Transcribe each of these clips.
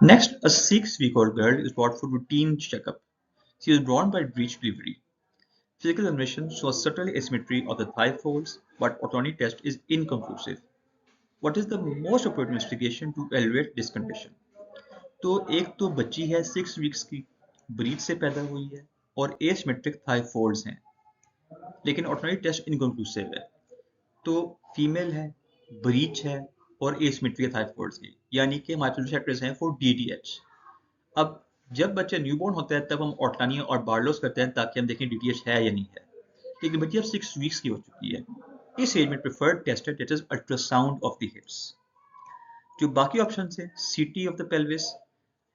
Next, a 6-week-old girl is brought for routine checkup. She is born by breech delivery. Physical examination shows subtle asymmetry of the thigh folds, but autonomy test is inconclusive. What is the most appropriate investigation to evaluate this condition? तो एक तो बच्ची है 6 weeks की, breach से पैदा हुई है और एसिमेट्रिक थाई फोल्ड्स हैं, लेकिन ऑटोनॉमी टेस्ट इनकंक्लूसिव है। तो फीमेल है, ब्रीच है और एसिमेट्रिक थाई फोल्ड्स की, यानी कि हमारे रिसेप्टर्स हैं फॉर डीटीएच। अब जब बच्चा न्यूबॉर्न होता है तब हम ऑटोनॉमी और बार्लोस करते हैं ताकि हम देखें डीटीएच है या नहीं है, लेकिन बच्ची अब 6 वीक्स की हो चुकी है। इस एज में प्रेफर्ड टेस्ट है that is ultrasound of the हिप्स। जो बाकी ऑप्शन है, सीटी ऑफ द पेल्विस,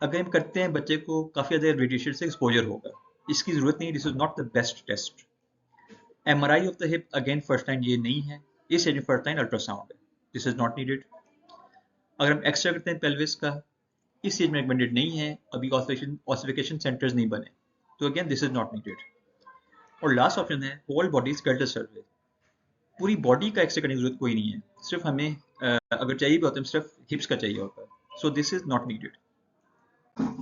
अगर हम करते हैं बच्चे को काफ़ी ज़्यादा रेडिएशन से एक्सपोजर होगा, इसकी ज़रूरत नहीं, this is not the best test. MRI of the hip, again first line ये नहीं है, इस एज में फर्स्ट लाइन अल्ट्रासाउंड है, दिस इज नॉट नीडेड। अगर हम एक्सरे करते हैं पेल्विस का, इस एज में रिकमेंडेड नहीं है, अभी ऑसिफिकेशन सेंटर्स नहीं बने, तो again this is not needed. और लास्ट ऑप्शन है होल बॉडी स्केलेटल सर्वे। पूरी बॉडी का एक्सरे करने की जरूरत कोई नहीं है, सिर्फ हमें अगर चाहिए भी होता है सिर्फ हिप्स का चाहिए होता है, so this is not needed.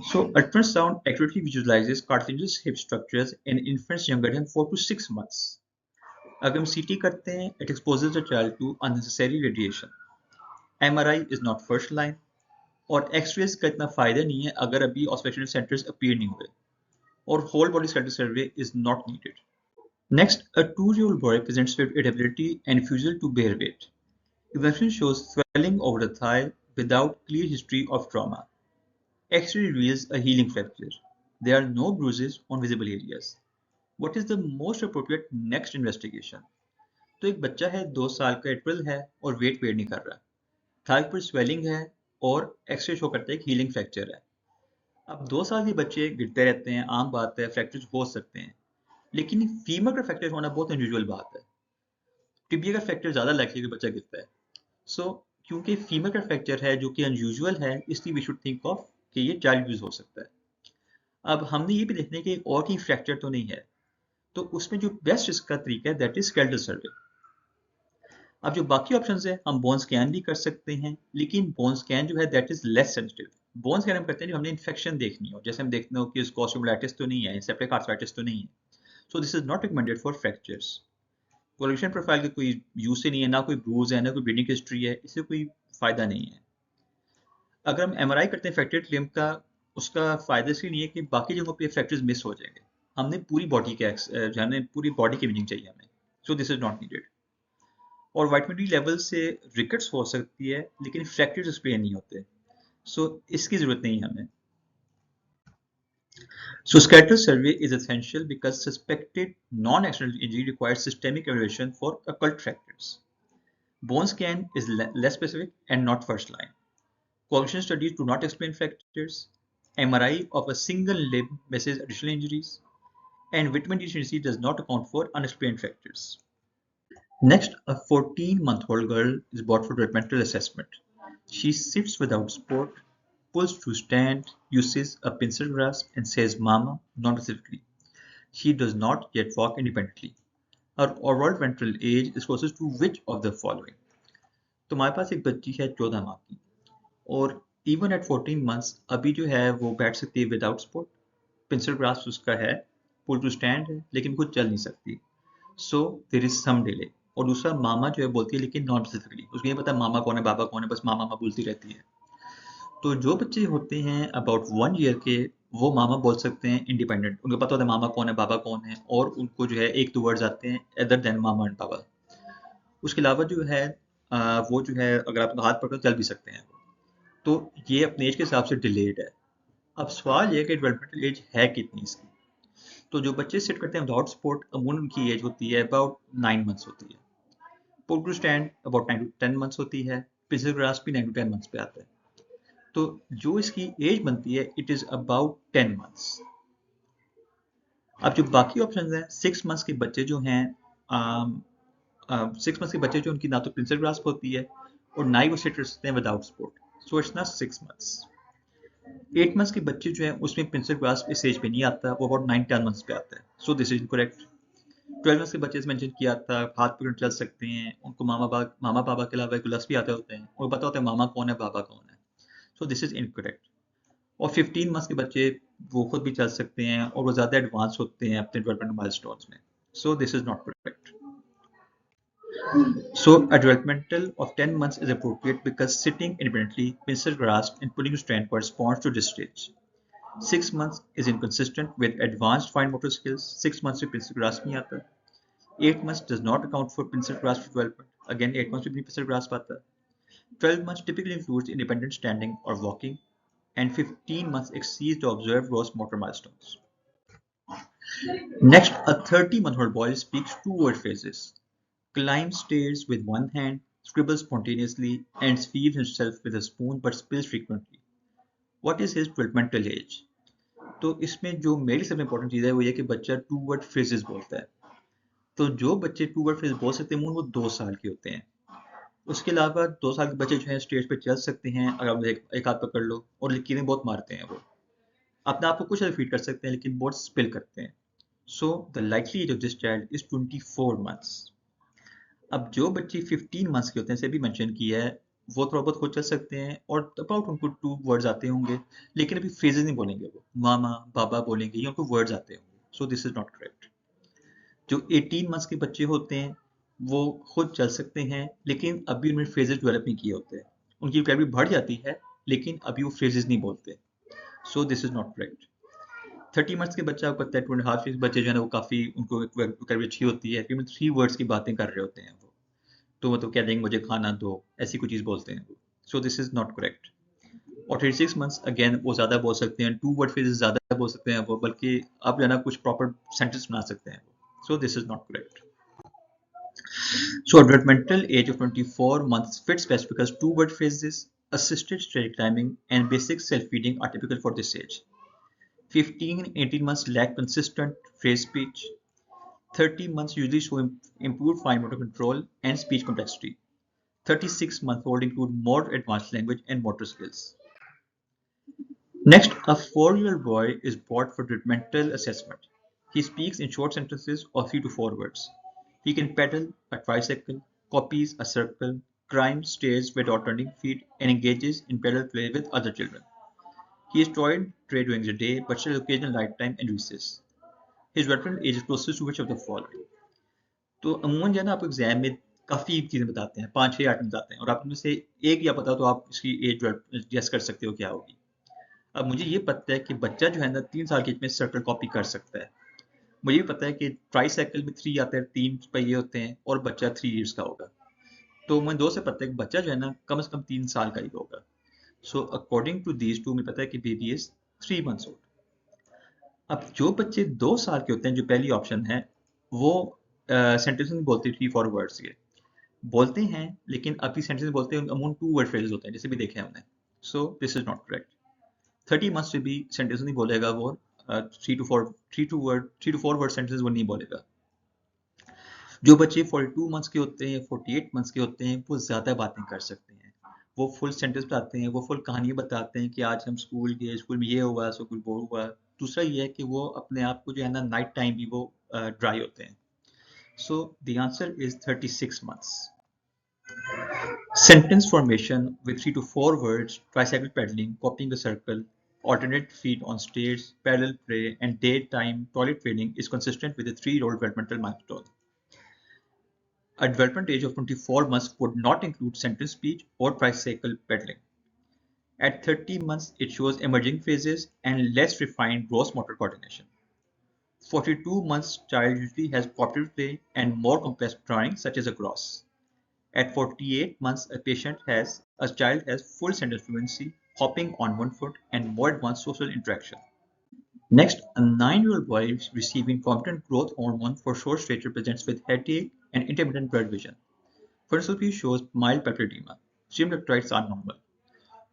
So ultrasound accurately visualizes cartilaginous hip structures in infants younger than 4 to 6 months. अगर हम CT करते हैं, it exposes the child to unnecessary radiation. MRI is not first line और X-rays का इतना फायदा नहीं है अगर अभी ऑस्पेक्शन सेंटर्स अपीयर नहीं हुए, और whole body skeletal survey is not needed. Next, a 2-year-old boy presents with irritability and refusal to bear weight. Examination shows swelling over the thigh without clear history of trauma. X-ray reveals a healing fracture. There are no bruises on visible areas. What is the most appropriate next investigation? तो एक बच्चा है, 2 साल का, atrial है और wait पेड़ नहीं कर रहा, थाई पर स्वेलिंग है और एक्सरे शो करता है कि हीलिंग फ्रैक्चर है। अब 2 साल के बच्चे गिरते रहते हैं, आम बात है, फ्रैक्चर हो सकते हैं, लेकिन फीमर का फ्रैक्चर होना बहुत अनयूजुअल बात है। टिबिया का फ्रैक्चर ज़्यादा लाइकली कि बच्चा गिरता है। सो क्योंकि फीमर का फ्रैक्चर है जो कि अनयूजुअल है, इसलिए वी शुड थिंक ऑफ कि ये चाइल्ड यूज हो सकता है। अब हमने ये भी देखना है कि और कहीं फ्रैक्चर तो नहीं है, तो उसमें जो बेस्ट इसका तरीका है दैट इज स्केलेटल सर्वे। अब जो बाकी ऑप्शंस है, हम बोन स्कैन भी कर सकते हैं, लेकिन बोन स्कैन जो है that is less sensitive. Bone scan हम करते हैं जब हमने इन्फेक्शन देखनी हो, जैसे हम देखते हो कि उसको ऑस्टियोमाइलाइटिस तो नहीं है, सेप्टिक आर्थराइटिस तो नहीं है, so this is not recommended for fractures. Coalition profile का कोई यूज से नहीं है, ना कोई ब्रूज है, ना कोई ब्लीडिंग हिस्ट्री है, इससे कोई फायदा नहीं है। अगर हम एमआरआई करते हैं फ्रैक्चर्ड लिम्ब का, उसका फायदा इसलिए नहीं है कि बाकी जगहों पे फ्रैक्चर्स मिस हो जाएंगे, हमने पूरी बॉडी के हमने पूरी बॉडी की इमेजिंग चाहिए हमें, सो दिस इज नॉट नीडेड। और विटामिन डी लेवल से रिकेट्स हो सकती है, लेकिन फ्रैक्चर्स एक्सप्लेन नहीं होते, सो इसकी जरूरत नहीं है हमें। So skeletal survey is essential because suspected non-accidental injury requires systemic evaluation for occult fractures. Bone scan is less specific and not first line. Cognition studies do not explain fractures. MRI of a single limb misses additional injuries, and vitamin D deficiency does not account for unexplained fractures. Next, a 14-month-old girl is brought for developmental assessment. She sits without support, pulls to stand, uses a pencil grasp, and says "mama" non-specifically. She does not yet walk independently. Her overall ventral age is closest to which of the following? तो हमारे पास एक बच्ची है 14 माह की, और even at 14 months अभी जो है वो बैठ सकती है विदाउट सपोर्ट, पेंसिल ग्रास्प उसका है, पुल टू स्टैंड है, लेकिन खुद चल नहीं सकती, so there is some delay. और दूसरा, मामा जो है बोलती है लेकिन नॉन स्पेसिफिकली, उसको नहीं पता मामा कौन है बाबा कौन है, बस मामा मामा बोलती रहती है। तो जो बच्चे होते हैं अबाउट 1 ईयर के, वो मामा बोल सकते हैं इंडिपेंडेंट, उनको पता होता है मामा कौन है बाबा कौन है, और उनको जो है एक दो वर्ड्स आते हैं अदर देन मामा एंड बाबा। उसके अलावा जो है वो जो है अगर आप हाथ पकड़ो चल भी सकते हैं, तो ये अपने एज के हिसाब से डिलेड है। अब सवाल ये है कि डेवलपमेंटल एज है कितनी इसकी। तो जो बच्चे सिट करते हैं विदाउट सपोर्ट, अमूमन उनकी एज होती है अबाउट 9 मंथ्स होती है, pull to stand about 9 to 10 months होती है, पेंसिल ग्रास्प भी 9 to 10 मंथ्स पे आता है। तो जो इसकी एज बनती है इट इज अबाउट 10 मंथ्स। अब जो बाकी ऑप्शन हैं, 6 मंथ्स के बच्चे जो हैं, 6 मंथ्स के बच्चे जो उनकी ना तो पेंसिल ग्रास्प होती है और ना ही वो सिट कर सकते हैं without support, so it's not 6 months. 8 months के बच्चे जो है उसमें पेंसिल ग्रास्प इस एज पे नहीं आता, वो अबाउट 9-10 मंथ्स पे आता है, so this is incorrect. 12 months के बच्चे मेंशन किया था, हाथ पकड़ चल सकते हैं, उनको मामा पापा के अलावा ग्लव्स भी आते होते हैं, उनको पता होता है मामा कौन है बाबा कौन है, सो दिस इज इनकरेक्ट। और 15 मंथ्स के बच्चे वो खुद भी चल सकते हैं और वो ज़्यादा एडवांस होते हैं अपने डेवलपमेंट माइलस्टोन्स में। सो this is not correct. So a developmental of 10 months is appropriate because sitting independently, pencil grasped and pulling strength corresponds to this stage. 6 months is inconsistent with advanced fine motor skills. 6 months में pencil grasp नहीं आता. 8 months does not account for pencil grasp development. Again, 8 months में भी pencil grasp आता. 12 months typically includes independent standing or walking, and 15 months exceeds the observed gross motor milestones. Next, a 30-month-old boy speaks two-word phrases: climbs stairs with one hand, scribbles spontaneously, and feeds himself with a spoon but spills frequently. What is his developmental age? तो इसमें जो मेरी सबसे important चीज़ है वो ये कि बच्चा टू वर्ड फ्रेजेस बोलता है। तो जो बच्चे टू वर्ड फ्रेज बोल सकते हैं वो 2 साल के होते हैं। उसके अलावा 2 साल के बच्चे जो हैं स्टेज पे चल सकते हैं, अगर आप एक हाथ पकड़ लो, और लकीरें बहुत मारते हैं वो। अपने आप को कुछ फीड कर सकते हैं लेकिन बहुत स्पिल करते हैं। So the likely age of this child is 24 months. अब जो बच्चे 15 मंथ्स के होते हैं, से भी मेंशन किया है, वो थोड़ा बहुत खुद चल सकते हैं और अबाउट उनको 2 वर्ड्स आते होंगे, लेकिन अभी फ्रेजेस नहीं बोलेंगे वो, मामा बाबा बोलेंगे या उनको वर्ड्स आते होंगे। सो दिस इज नॉट करेक्ट। जो 18 मंथ्स के बच्चे होते हैं वो खुद चल सकते हैं लेकिन अभी उन्होंने फ्रेजेस डेवलप नहीं किए होते हैं। उनकी वोकैबुलरी बढ़ जाती है लेकिन अभी वो फ्रेजेस नहीं बोलते। सो this is not correct. 30 months के बच्चा आपको पता है, 2.5 ईयर्स बच्चे जो है ना वो काफ़ी उनको वोकैबुलरी अच्छी होती है, फिर 3 वर्ड्स की बातें कर रहे होते हैं वो। तो मतलब कह देंगे मुझे खाना दो, ऐसी कोई चीज़ बोलते हैं वो। सो दिस इज नॉट करेक्ट। और 36 मंथ्स अगेन वो ज़्यादा बोल सकते हैं, टू वर्ड फ्रेजेस ज़्यादा बोल सकते हैं वो, बल्कि अब जो है ना कुछ प्रॉपर सेंटेंस बना सकते हैं वो। सो this is not correct. So a developmental age of 24 months fits best because two word phrases, assisted stair climbing, and basic self-feeding are typical for this age. 15 and 18 months lack consistent phrase speech. 30 months usually show improved fine motor control and speech complexity. 36-month-old include more advanced language and motor skills. Next, a 4-year-old boy is brought for developmental assessment. He speaks in short sentences of 3 to 4 words. He can pedal a tricycle, copies a circle, climbs stairs without turning feet, and engages in pedal play with other children. He is toy trained during the day but still occasional night time and recess. His developmental age is closest to which of the following? तो अमूमन जो है ना आपको exam में काफ़ी चीज़ें बताते हैं, 5-6 आइटम बताते हैं, और आप में से एक या पता तो आप इसकी एज गेस कर सकते हो क्या होगी। अब मुझे ये पता है कि बच्चा जो है ना 3 साल की एज में सर्कल कॉपी कर सकता है। मुझे भी पता है कि ट्राईसाइकिल में 3 आते हैं, 3 पहिए होते हैं, और बच्चा 3 इयर्स का होगा। तो मुझे 2 से पता है कि बच्चा जो है ना कम से कम 3 साल का ही होगा। So according to these two मुझे पता है कि बेबी इज 3 मंथ्स ओल्ड। अब जो बच्चे 2 साल के होते हैं, जो पहली ऑप्शन है, वो सेंटेंस नहीं बोलते 3-4 वर्ड्स के बोलते हैं, लेकिन अभी सेंटेंस बोलते हैं अमूमन 2 वर्ड फ्रेजेस होते हैं, जैसे भी देखे हमने। सो this is not correct. 30 months से भी सेंटेंस नहीं बोलेगा वो, 3 to 4 वर्ड सेंटेंस वो नहीं बोलेगा। जो बच्चे 42 मंथ्स के होते हैं, 48 मंथ्स के होते हैं, वो ज़्यादा बातें कर सकते हैं। वो फुल सेंटेंस बताते हैं, वो फुल कहानियाँ बताते हैं कि आज हम स्कूल गए, स्कूल में ये हुआ, स्कूल वो हुआ। दूसरा ये है कि वो अपने आप को जो है ना नाइट टाइम भी वो ड्राई होते हैं। So the answer is 36 months. Sentence formation with 3 to 4 words, tricycle pedaling, copying a circle, alternate feet on stairs, parallel play, and daytime toilet training is consistent with a 3-year-old developmental milestone. A development age of 24 months would not include sentence speech or tricycle pedaling. At 30 months, it shows emerging phases and less refined gross motor coordination. 42 months child usually has cooperative play and more complex drawing such as a gross. At 48 months, a child has full sentence fluency, hopping on one foot, and more advanced social interaction. Next, a 9-year-old boy receiving competent growth hormone for short stature presents with headache and intermittent blurred vision. Photoscopy shows mild papilledema. Serum electrolytes are normal.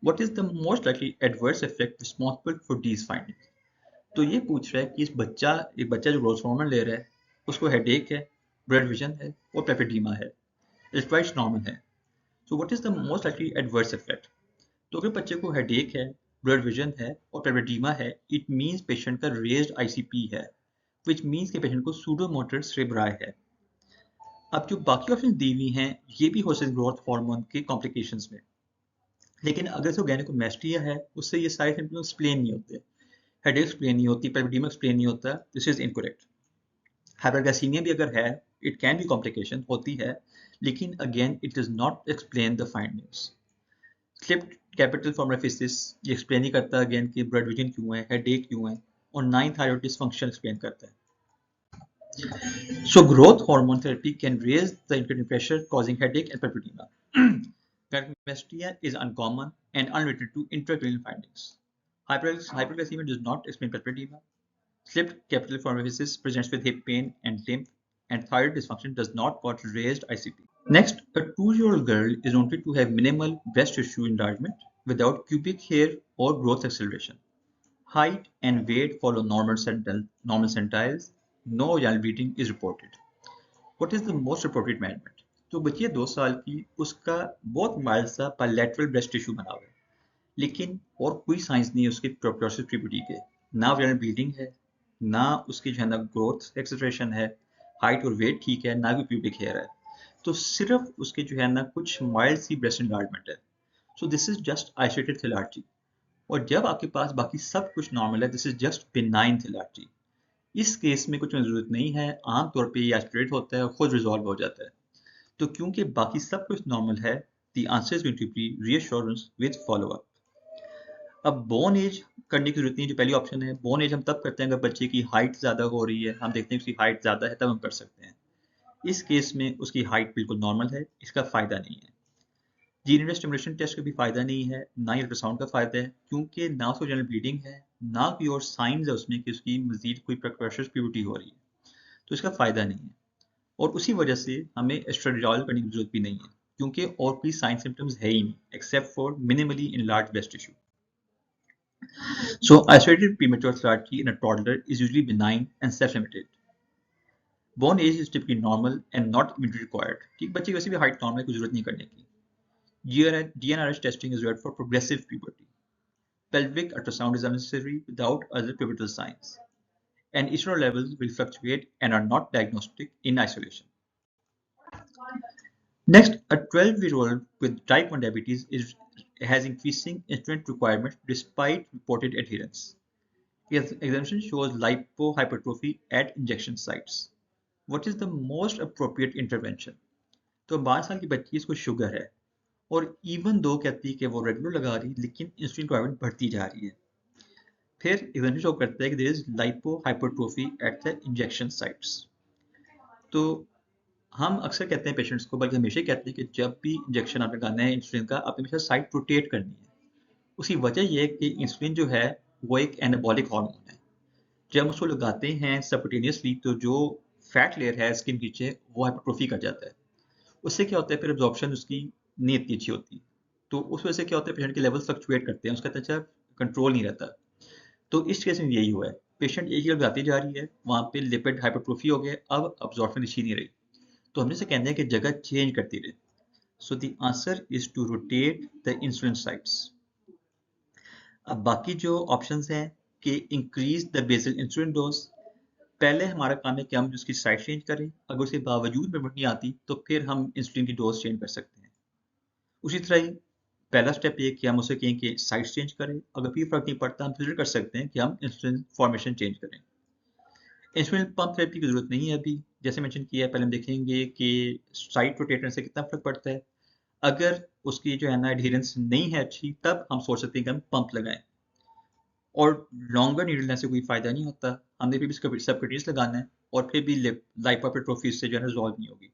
What is the most likely adverse effect responsible for these findings? तो ये पूछ रहा है कि एक बच्चा जो growth hormone ले रहा है, उसको हेडेक है, ब्लड विजन है और पेपिडीमा है, इलेक्ट्रोलाइट्स नॉर्मल है। So what is the most likely adverse effect? तो अगर बच्चे को हेडेक है, ब्लड विजन है और पेपिडीमा है, इट मींस पेशेंट का रेज्ड आईसीपी है, व्हिच मींस के पेशेंट को सूडोमोटर सेरेब्राई है। अब जो बाकी ऑप्शन दी हुई हैं, ये भी हो सकते ग्रोथ हार्मोन के कॉम्प्लिकेशंस में। लेकिन अगर इसको गैनिकोमेस्टिया है उससे ये सारे सिम्टम्स एक्सप्लेन नहीं होते, हेडेक एक्सप्लेन नहीं होती, पेल्विडियम एक्सप्लेन नहीं होता, दिस इज इनकरेक्ट। हाइपरग्लाइसीमिया भी अगर है, इट कैन बी कॉम्प्लिकेशन होती है, लेकिन again it does not explain the findings. Slipped capital femoral epiphysis ये एक्सप्लेन नहीं करता अगेन कि ब्लड विजन क्यों है, हेडेक क्यों है, और नाइन थायराइड डिसफंक्शन एक्सप्लेन करता है। So growth hormone therapy can raise the intracranial pressure, causing headache and papilledema. Gynecomastia is uncommon and unrelated to intracranial findings. Hyperglycemia does not explain papilledema. Slipped capillary formation presents with hip pain and limp, and thyroid dysfunction does not cause raised ICP. Next, a 2-year-old girl is noted to have minimal breast tissue enlargement without pubic hair or growth acceleration. Height and weight follow normal centiles. No vaginal bleeding is reported. What is the most appropriate management? तो बच्ची है 2 साल की, उसका बहुत mild सा bilateral breast tissue बना हुआ है, लेकिन और कोई साइंस नहीं है उसके प्रोग्रेसिव प्यूबर्टी के, ना वाजिनल ब्लीडिंग है, ना उसकी जो है ना ग्रोथ एक्सेलरेशन है, हाइट और वेट ठीक है, ना कोई प्यूबिक हेयर है, तो सिर्फ उसके जो है ना कुछ माइल्ड सी ब्रेस्ट एनलार्जमेंट है। So this is just isolated thelarche, और जब आपके पास बाकी सब कुछ नॉर्मल है, this is just benign thelarche. इस केस में कुछ जरूरत नहीं है, आमतौर पे ये एस्पिरेट होता है और खुद रिजॉल्व हो जाता है। तो क्योंकि बाकी सब कुछ नॉर्मल है, the answer is going to be reassurance with follow up. अब बोन एज करने की जरूरत नहीं, जो पहली ऑप्शन है, बोन एज हम तब करते हैं अगर बच्चे की हाइट ज़्यादा हो रही है, हम देखते हैं उसकी हाइट ज़्यादा है, तब हम कर सकते हैं। इस केस में उसकी हाइट बिल्कुल नॉर्मल है, इसका फ़ायदा नहीं है। जीनियल स्टिमुलेशन टेस्ट का भी फ़ायदा नहीं है, ना ही अल्ट्रासाउंड का फ़ायदा है, क्योंकि ना उसको जनरल ब्लीडिंग है, ना कोई और साइंस है उसमें कि उसकी मजीद कोई प्रिकॉशंस प्यूबर्टी हो रही है, तो इसका फ़ायदा नहीं है। और उसी वजह से हमें एस्ट्राडियोल करने की जरूरत भी नहीं है, क्योंकि और कोई साइन सिम्टम्स है ही नहीं except for minimally enlarge breast tissue. So isolated premature clarity in a toddler is usually benign and self-limited. Born age is typically normal and not immediately required. ठीक, बच्चे की वैसे भी हाइट नॉर्मल है, कोई जरूरत नहीं करने की। GnRH testing is required for progressive puberty. Pelvic ultrasound is unnecessary without other pivotal signs. And estrogen levels will fluctuate and are not diagnostic in isolation. Next, a 12-year-old with type 1 diabetes has increasing insulin requirement despite reported adherence. Exemption shows lipohypertrophy at injection sites. What is the most appropriate intervention? तो 12 साल की बच्ची, इसको sugar है, और even though कहती है कि वो रेगुलर लगा रही, लेकिन इंसुलिन रिक्वायरमेंट बढ़ती जा रही है। फिर एग्जामिनेशन शो करता है कि there is lipohypertrophy at the injection sites. तो हम अक्सर कहते हैं पेशेंट्स को, बल्कि हमेशा कहते हैं कि जब भी इंजेक्शन आप लगाना है इंसुलिन का, आप हमेशा साइट रोटेट करनी है। उसकी वजह यह है कि इंसुलिन जो है वो एक एनाबॉलिक हार्मोन है। जब हम उसको लगाते हैं सबक्यूटेनियसली, तो जो फैट लेयर है स्किन नीचे, वो हाइपरट्रोफी कर जाता है। उससे क्या होता है, फिर एब्जॉर्प्शन उसकी नहीं इतनी अच्छी होती, तो उस वजह से क्या होता है, पेशेंट के लेवल फ्लक्चुएट करते हैं, उसका अच्छा कंट्रोल नहीं रहता। तो इस केस में यही हुआ है, पेशेंट एक ही लगाती जा रही है, वहाँ पे लिपिड हाइपरट्रोफी हो गया, अब एब्जॉर्प्शन अच्छी नहीं रही, तो हमने से कहते हैं कि जगह चेंज करती रहे। So the answer is to rotate the insulin sites. अब बाकी जो ऑप्शंस हैं कि increase the basal insulin dose, पहले हमारा काम है कि हम उसकी साइट चेंज करें, अगर उसके बावजूद इम्प्रूवमेंट नहीं आती तो फिर हम इंसुलिन की डोज चेंज कर सकते हैं। उसी तरह ही पहला स्टेप ये कि हम उसे कहें कि साइट्स चेंज करें, अगर भी फर्क नहीं पड़ता हम फिर कर सकते हैं कि हम इंसुलिन फॉर्मेशन चेंज करें। इंसुलिन पंप थेरेपी की जरूरत नहीं है अभी, जैसे मेंशन किया है, पहले हम देखेंगे कि साइट रोटेटर से कितना फर्क पड़ता है। अगर उसकी जो है ना एडहेरेंस नहीं है अच्छी, तब हम सोच सकते हैं कि हम पंप लगाएं, और लॉन्गर नीडल लेने से कोई फायदा नहीं होता, हमने फिर भी सबकटिनियस लगाना है, और फिर भी लाइपोहाइपरट्रोफी से जो है रिजॉल्व नहीं होगी।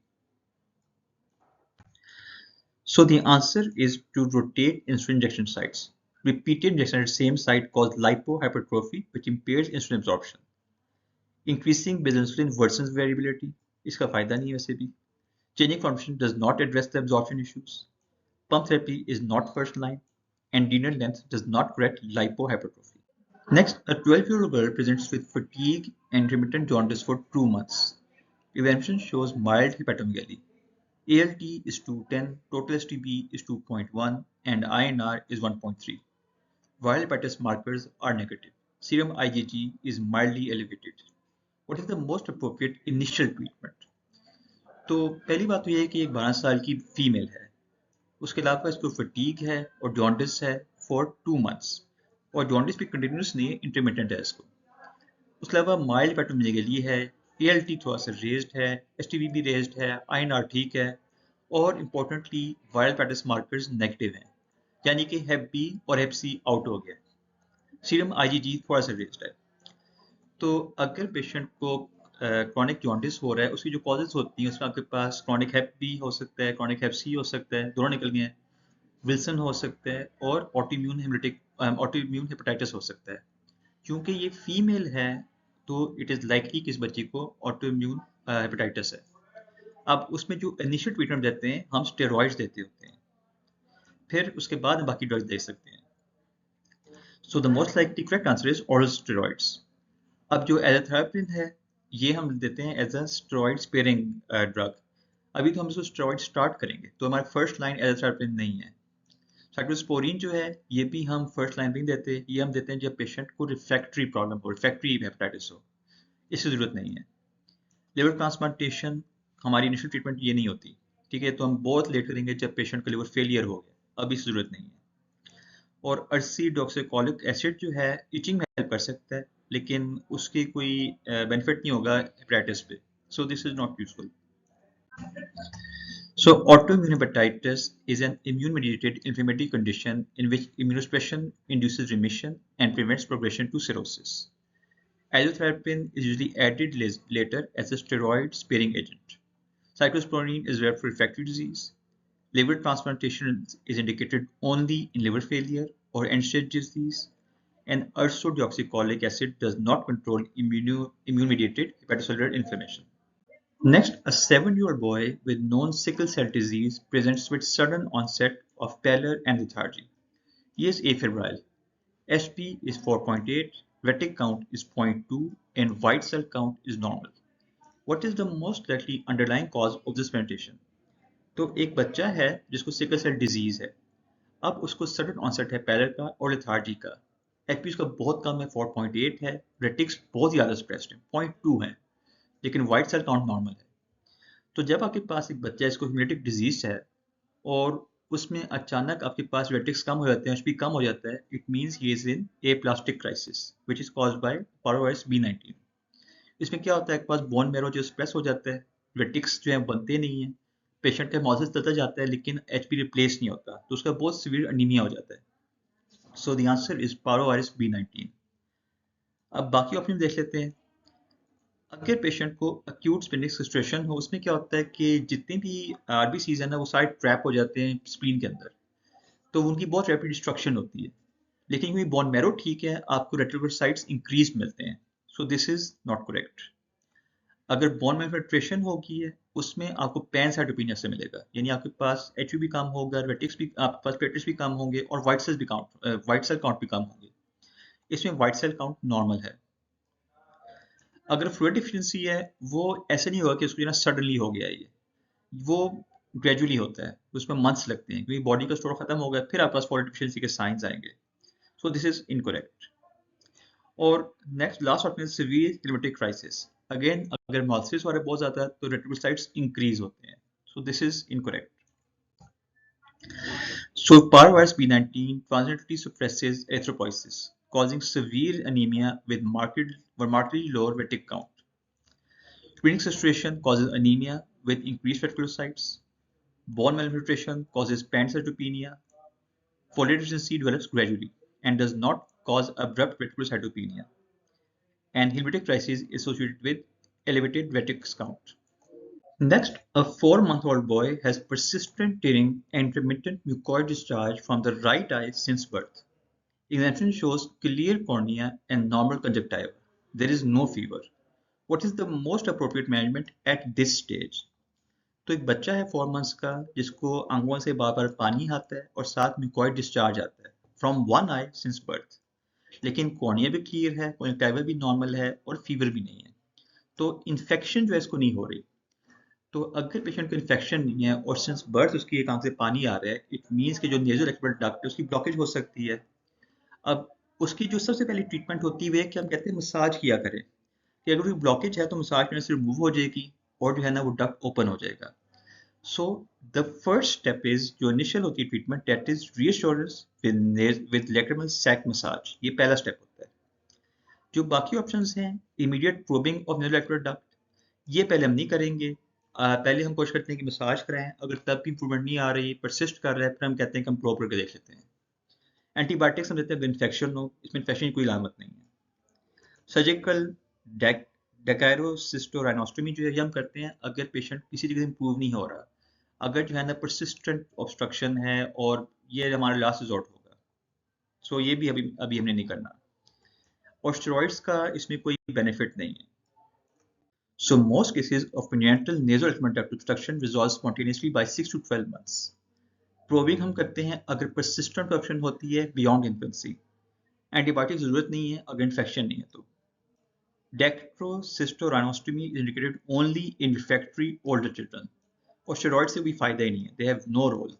So the answer is to rotate insulin injection sites. Repeated injection at the same site cause lipohypertrophy, which impairs insulin absorption. Increasing basal insulin worsens variability. इसका फायदा नहीं है वैसे भी. Changing formation does not address the absorption issues. Pump therapy is not first line, and renal length does not correct lipohypertrophy. Next, a 12-year-old girl presents with fatigue and intermittent jaundice for 2 months. Evaluation shows mild hepatomegaly. ALT is 210, total STB is 2.1, and INR is 1.3. Viral hepatitis markers are negative. Serum IgG is mildly elevated. What is the most appropriate initial treatment? तो पहली बात तो ये है कि एक 12 साल की फीमेल है, उसके अलावा इसको फटीग है और जॉन्डिस है फॉर 2 months, और जॉन्डिस भी कंटिन्यूस नहीं है, इंटरमिटेंट है इसको। उसके अलावा माइल्ड पेटोमेगाली है, एएलटी थोड़ा सा रेज्ड है, एसटीवी भी रेज्ड है, आईएनआर ठीक है, और इम्पोर्टेंटली वायरल पैटर्स मार्कर्स नेगेटिव हैं, यानी कि हेप बी और हेप सी आउट हो गया। सीरम आईजीजी थोड़ा सा रेज्ड है। तो अगर पेशेंट को क्रॉनिक जॉन्डिस हो रहा है, उसकी जो कॉजेज होती हैं उसमें आपके पास क्रॉनिक हेप बी हो सकता है, क्रॉनिक हेप सी हो सकता है, दोनों निकल गए हैं, विल्सन हो सकता है, और ऑटोइम्यून हेपेटाइटिस हो सकता है। क्योंकि ये फीमेल है तो इट इज़ लाइकली कि इस बच्चे को ऑटोइम्यून हेपेटाइटिस है। अब उसमें जो इनिशियल ट्रीटमेंट देते हैं हम स्टेरॉइड्स देते होते हैं, फिर उसके बाद बाकी ड्रग्स दे सकते हैं। So the most likely correct answer is oral steroids. अब जो एजाथ्राइपिन है ये हम देते हैं as a steroid sparing drug. अभी तो हम इसको स्टेरॉइड स्टार्ट करेंगे तो हमारा फर्स्ट लाइन एजाथ्राइपिन नहीं है। साइक्लोस्पोरिन जो है ये भी हम फर्स्ट लाइन पे नहीं देते, ये हम देते हैं जब पेशेंट को रिफ्रैक्टरी प्रॉब्लम हो, रिफ्रैक्टरी हेपेटाइटिस हो, इसकी जरूरत नहीं है। लिवर ट्रांसप्लांटेशन हमारी इनिशियल ट्रीटमेंट ये नहीं होती, ठीक है, तो हम बहुत लेट करेंगे जब पेशेंट का लिवर फेलियर हो गया, अभी इसकी जरूरत नहीं है। और अर्सी डॉक्सिकोलिक एसिड जो है इचिंग में हेल्प कर सकता है, लेकिन उसकी कोई बेनिफिट नहीं होगा हेपेटाइटिस पे, सो this is not useful. So autoimmune hepatitis is an immune-mediated inflammatory condition in which immunosuppression induces remission and prevents progression to cirrhosis. Azathioprine is usually added later as a steroid-sparing agent. Cyclosporine is reserved for refractory disease. Liver transplantation is indicated only in liver failure or end-stage disease. And ursodeoxycholic acid does not control immune-mediated hepatocellular inflammation. Next, a 7-year-old boy with known sickle cell disease presents with sudden onset of pallor and lethargy. He is afebrile. HP is 4.8, retic count is 0.2, and white cell count is normal. What is the most likely underlying cause of this presentation? तो एक बच्चा है जिसको sickle cell disease है, अब उसको sudden onset है parallel का और लेथार्जी का। एचपी उसका बहुत कम है, 4.8 है, रेटिक्स बहुत ज़्यादा स्प्रेस्ड है, 0.2 है, लेकिन वाइट सेल काउंट नॉर्मल है। तो जब आपके पास एक बच्चा इसको हेमेटिक डिजीज है और उसमें अचानक आपके पास रेटिक्स कम हो जाते हैं, एचपी कम हो जाता है, it means he is in aplastic crisis which is caused by parvovirus B19। इसमें क्या होता है, पास बोन मैरो जो स्प्रेस हो जाता है, रेटिक्स जो है बनते नहीं है, पेशेंट का हेमोसिस चलता जाता है लेकिन एचपी रिप्लेस नहीं होता, तो उसका बहुत सीवियर अनीमिया हो जाता है। So the answer is parvovirus B19। अब बाकी ऑप्शन देख लेते हैं। अगर पेशेंट को अक्यूट स्प्लेनिक सिचुएशन हो, उसमें क्या होता है कि जितने भी आरबीसीज है ना वो सारे ट्रैप हो जाते हैं स्प्लीन के अंदर, तो उनकी बहुत रैपिड डिस्ट्रक्शन होती है, लेकिन क्योंकि बोन मैरो ठीक है आपको रेटिकुलोसाइट्स इंक्रीज मिलते हैं, सो दिस इज नॉट करेक्ट। अगर बोन मैनिफेस्टेशन होगी है उसमें आपको पैनसाइटोपेनिया से मिलेगा, यानी आपके पास एच भी कम होगा, रेटिक्स भी आपके पास प्लेटलेट्स भी कम होंगे और व्हाइट सेल काउंट भी कम होंगे। इसमें व्हाइट सेल काउंट नॉर्मल है। अगर फ्लूइड डिफिशिएंसी है वो ऐसे नहीं होगा कि उसको ना सडनली हो गया है, ये वो ग्रेजुअली होता है, उसमें मंथ्स लगते हैं क्योंकि बॉडी का स्टोर खत्म हो गया, फिर आपके पास फ्लूइड डिफिशिएंसी के साइंस आएंगे। So this is incorrect. और next last option is severe haemolytic crisis. Again अगर हेमोलिसिस हो रहा है बहुत ज्यादा तो रेटिकुलोसाइट्स इंक्रीज होते हैं, सो this is incorrect. So parvirus B19 transiently suppresses erythropoiesis, causing severe anemia with markedly lower retic count. Screening situation causes anemia with increased reticulocytes. Bone malnutrition causes pancytopenia. Folate deficiency develops gradually and does not cause abrupt reticulocytopenia. And hemolytic crisis is associated with elevated retic count. Next, a 4-month-old boy has persistent tearing and intermittent mucoid discharge from the right eye since birth. Examination shows clear cornea and normal conjunctiva. There is no fever. What is the most appropriate management at this stage? तो एक बच्चा है 4 months का जिसको आंखों से बार बार पानी आता है और साथ म्यूकोइड डिस्चार्ज आता है from one I since birth, लेकिन कॉर्निया भी क्लियर है, कंजक्टिवा भी नॉर्मल है और फीवर भी नहीं है, तो इन्फेक्शन जो है इसको नहीं हो रही। तो अगर पेशेंट को इन्फेक्शन नहीं है और सिंस बर्थ उसकी एक आंख से पानी आ रहा है, इट मीन्स कि जो नेजल एक्सपल्ट डक्ट है उसकी ब्लॉकेज हो सकती है। अब उसकी जो सबसे पहली ट्रीटमेंट होती है कि हम कहते हैं मसाज किया करें, कि अगर कोई ब्लॉकेज है तो मसाज करने से रिमूव हो जाएगी और जो है ना वो डक्ट ओपन हो जाएगा। So the first step is जो इनिशियल होती है treatment, that is reassurance with lacrimal sac massage. ये पहला स्टेप होता है। जो बाकी ऑप्शंस हैं, immediate probing of nasolacrimal duct, ये पहले हम नहीं करेंगे। पहले हम कोशिश करते हैं कि मसाज कराएं, अगर तब भी इंप्रूवमेंट नहीं आ रही, परसिस्ट कर रहा है, फिर हम कहते हैं कि हम प्रोब करके देख लेते हैं। एंटीबायोटिक्स हम देते हैं इन्फेक्शन हो, इसमें इन्फेक्शन की कोई अलामत नहीं है। सर्जिकल डेकायरोसिस्टोराइनोस्टोमी जो है ये हम करते हैं अगर पेशेंट किसी जगह इंप्रूव नहीं हो रहा, अगर जो है ना परसिस्टेंट ऑब्स्ट्रक्शन है और ये हमारा लास्ट रिजॉर्ट होगा। सो ये भी अभी अभी हमने नहीं करना। और स्टेरॉइड्स का इसमें कोई बेनिफिट नहीं है। So most cases of congenital nasal duct obstruction resolve spontaneously by 6 to 12 months. Probing हम करते हैं अगर persistent ऑप्शन होती है beyond infancy. एंटीबायोटिक की जरूरत नहीं है अगर इन्फेक्शन नहीं है तो। Dextrosistorostomy is indicated only in refractory older children. और स्टेरॉइड से कोई फायदा ही नहीं है, they have no role.